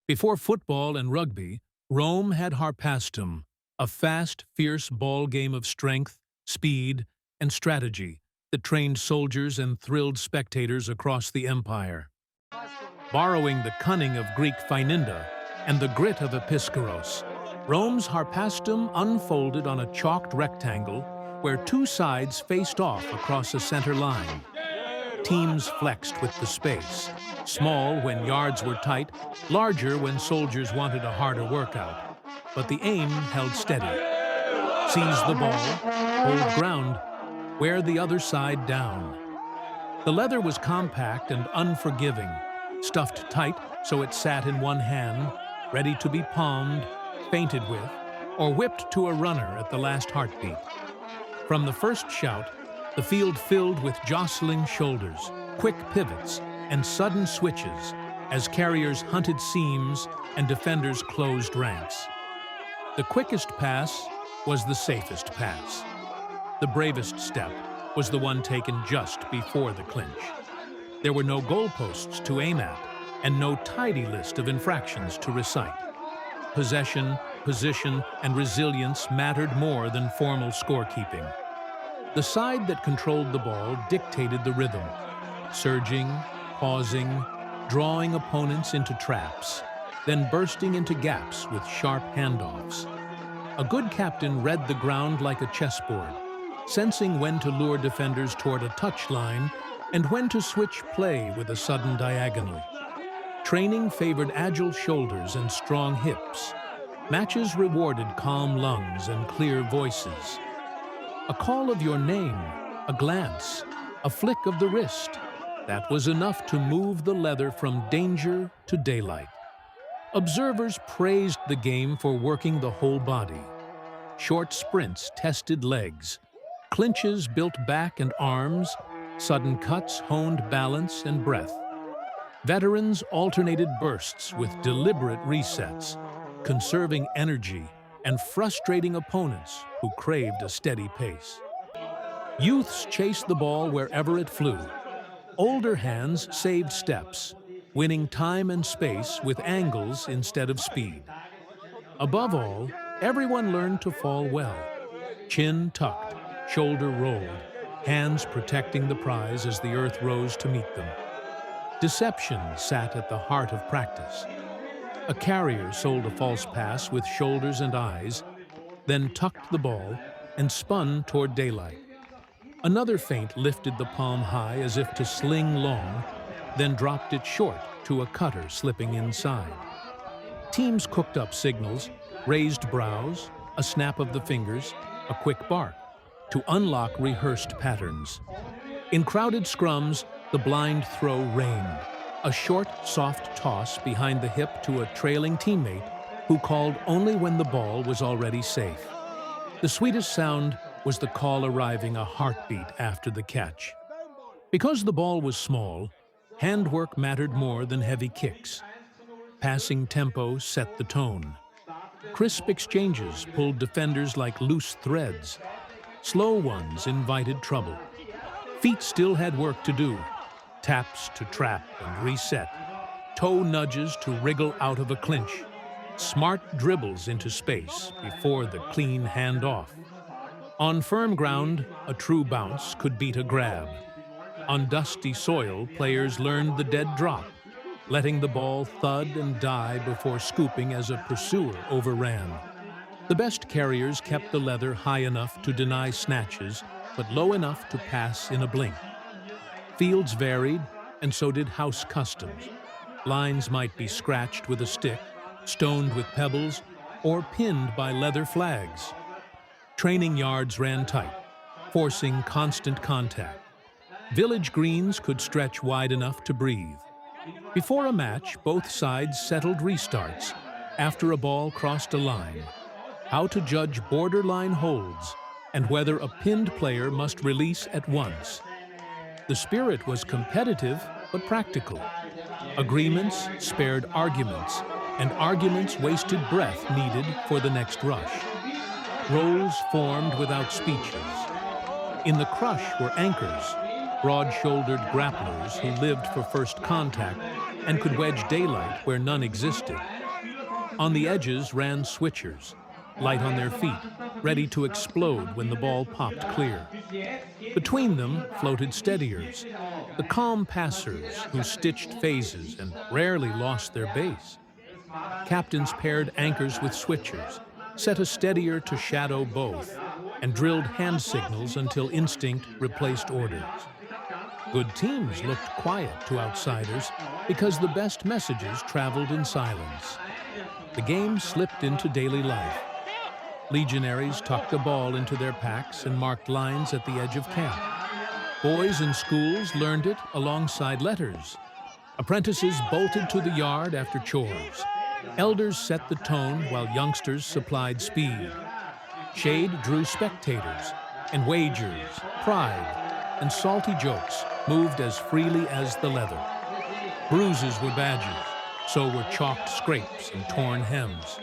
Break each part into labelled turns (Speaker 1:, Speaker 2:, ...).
Speaker 1: Before football and rugby, Rome had Harpastum, a fast, fierce ball game of strength, speed, and strategy that trained soldiers and thrilled spectators across the empire. Borrowing the cunning of Greek phaininda and the grit of episkyros, Rome's Harpastum unfolded on a chalked rectangle where two sides faced off across a center line. Teams flexed with the space, small when yards were tight, larger when soldiers wanted a harder workout. But the aim held steady. Seize the ball, hold ground, wear the other side down. The leather was compact and unforgiving, stuffed tight so it sat in one hand, ready to be palmed, feinted with, or whipped to a runner at the last heartbeat. From the first shout, the field filled with jostling shoulders, quick pivots, and sudden switches as carriers hunted seams and defenders closed ranks. The quickest pass was the safest pass. The bravest step was the one taken just before the clinch. There were no goalposts to aim at and no tidy list of infractions to recite. Possession, position, and resilience mattered more than formal scorekeeping. The side that controlled the ball dictated the rhythm, surging, pausing, drawing opponents into traps, then bursting into gaps with sharp handoffs. A good captain read the ground like a chessboard, sensing when to lure defenders toward a touchline and when to switch play with a sudden diagonal. Training favored agile shoulders and strong hips. Matches rewarded calm lungs and clear voices. A call of your name, a glance, a flick of the wrist, that was enough to move the leather from danger to daylight. Observers praised the game for working the whole body. Short sprints tested legs. Clinches built back and arms. Sudden cuts honed balance and breath. Veterans alternated bursts with deliberate resets, conserving energy and frustrating opponents who craved a steady pace. Youths chased the ball wherever it flew. Older hands saved steps, winning time and space with angles instead of speed. Above all, everyone learned to fall well. Chin tucked, shoulder rolled, hands protecting the prize as the earth rose to meet them. Deception sat at the heart of practice. A carrier sold a false pass with shoulders and eyes, then tucked the ball and spun toward daylight. Another feint lifted the palm high as if to sling long, then dropped it short to a cutter slipping inside. Teams cooked up signals, raised brows, a snap of the fingers, a quick bark, to unlock rehearsed patterns. In crowded scrums, the blind throw reigned, a short, soft toss behind the hip to a trailing teammate who called only when the ball was already safe. The sweetest sound was the call arriving a heartbeat after the catch. Because the ball was small, handwork mattered more than heavy kicks. Passing tempo set the tone. Crisp exchanges pulled defenders like loose threads. Slow ones invited trouble. Feet still had work to do. Taps to trap and reset. Toe nudges to wriggle out of a clinch. Smart dribbles into space before the clean handoff. On firm ground, a true bounce could beat a grab. On dusty soil, players learned the dead drop, letting the ball thud and die before scooping as a pursuer overran. The best carriers kept the leather high enough to deny snatches, but low enough to pass in a blink. Fields varied, and so did house customs. Lines might be scratched with a stick, stoned with pebbles, or pinned by leather flags. Training yards ran tight, forcing constant contact. Village greens could stretch wide enough to breathe. Before a match, both sides settled restarts after a ball crossed a line. How to judge borderline holds and whether a pinned player must release at once. The spirit was competitive but practical. Agreements spared arguments, and arguments wasted breath needed for the next rush. Roles formed without speeches. In the crush were anchors, broad-shouldered grapplers who lived for first contact and could wedge daylight where none existed. On the edges ran switchers, light on their feet, ready to explode when the ball popped clear. Between them floated steadiers, the calm passers who stitched phases and rarely lost their base. Captains paired anchors with switchers, set a steadier to shadow both, and drilled hand signals until instinct replaced orders. Good teams looked quiet to outsiders because the best messages traveled in silence. The game slipped into daily life. Legionaries tucked a ball into their packs and marked lines at the edge of camp. Boys in schools learned it alongside letters. Apprentices bolted to the yard after chores. Elders set the tone while youngsters supplied speed. Shade drew spectators, and wagers, pride, and salty jokes moved as freely as the leather. Bruises were badges, so were chalked scrapes and torn hems.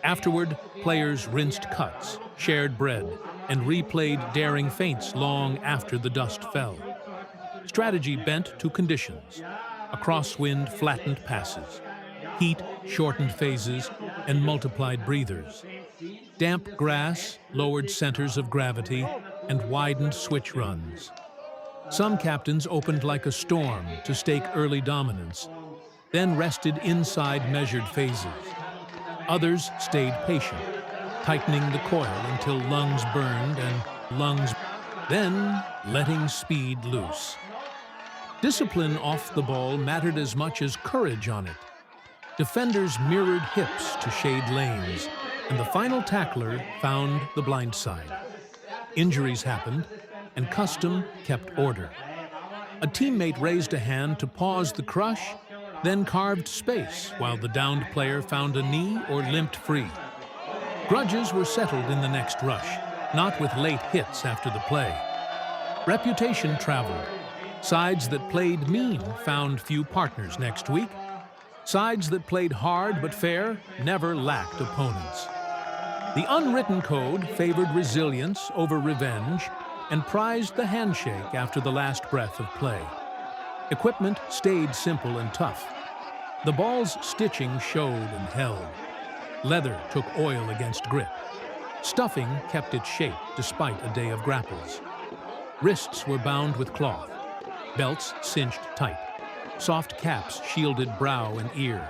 Speaker 1: Afterward, players rinsed cuts, shared bread, and replayed daring feints long after the dust fell. Strategy bent to conditions. A crosswind flattened passes. Heat shortened phases and multiplied breathers. Damp grass lowered centers of gravity and widened switch runs. Some captains opened like a storm to stake early dominance, then rested inside measured phases. Others stayed patient, tightening the coil until lungs burned and lungs, then letting speed loose. Discipline off the ball mattered as much as courage on it. Defenders mirrored hips to shade lanes, and the final tackler found the blind side. Injuries happened, and custom kept order. A teammate raised a hand to pause the crush, then carved space while the downed player found a knee or limped free. Grudges were settled in the next rush, not with late hits after the play. Reputation traveled. Sides that played mean found few partners next week. Sides that played hard but fair never lacked opponents. The unwritten code favored resilience over revenge and prized the handshake after the last breath of play. Equipment stayed simple and tough. The ball's stitching showed and held. Leather took oil against grip. Stuffing kept its shape despite a day of grapples. Wrists were bound with cloth. Belts cinched tight. Soft caps shielded brow and ear.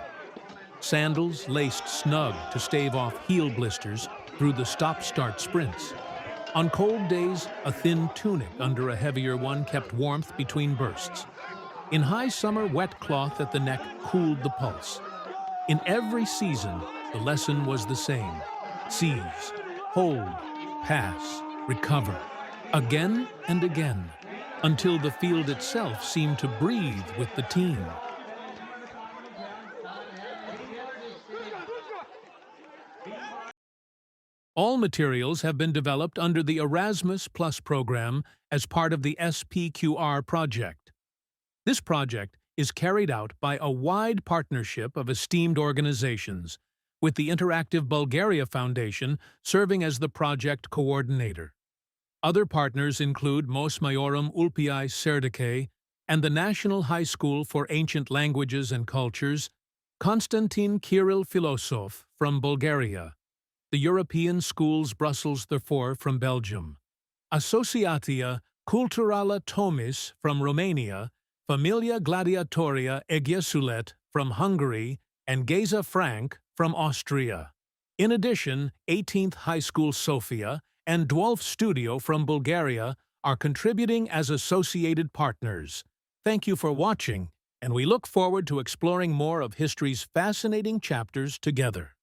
Speaker 1: Sandals laced snug to stave off heel blisters through the stop-start sprints. On cold days, a thin tunic under a heavier one kept warmth between bursts. In high summer, wet cloth at the neck cooled the pulse. In every season, the lesson was the same. Seize, hold, pass, recover. Again and again, until the field itself seemed to breathe with the team. All materials have been developed under the Erasmus Plus program as part of the S.P.Q.R. project. This project is carried out by a wide partnership of esteemed organizations, with the Interactive Bulgaria Foundation serving as the project coordinator. Other partners include Mos Maiorum Ulpiae Serdicae and the National High School for Ancient Languages and Cultures, Konstantin Kirill Filosov from Bulgaria, the European Schools Brussels IV from Belgium, Associatia Culturala Tomis from Romania, Familia Gladiatoria Egyesulet from Hungary, and Geza Frank from Austria. In addition, 18th High School Sofia and Dwolf Studio from Bulgaria are contributing as associated partners. Thank you for watching, and we look forward to exploring more of history's fascinating chapters together.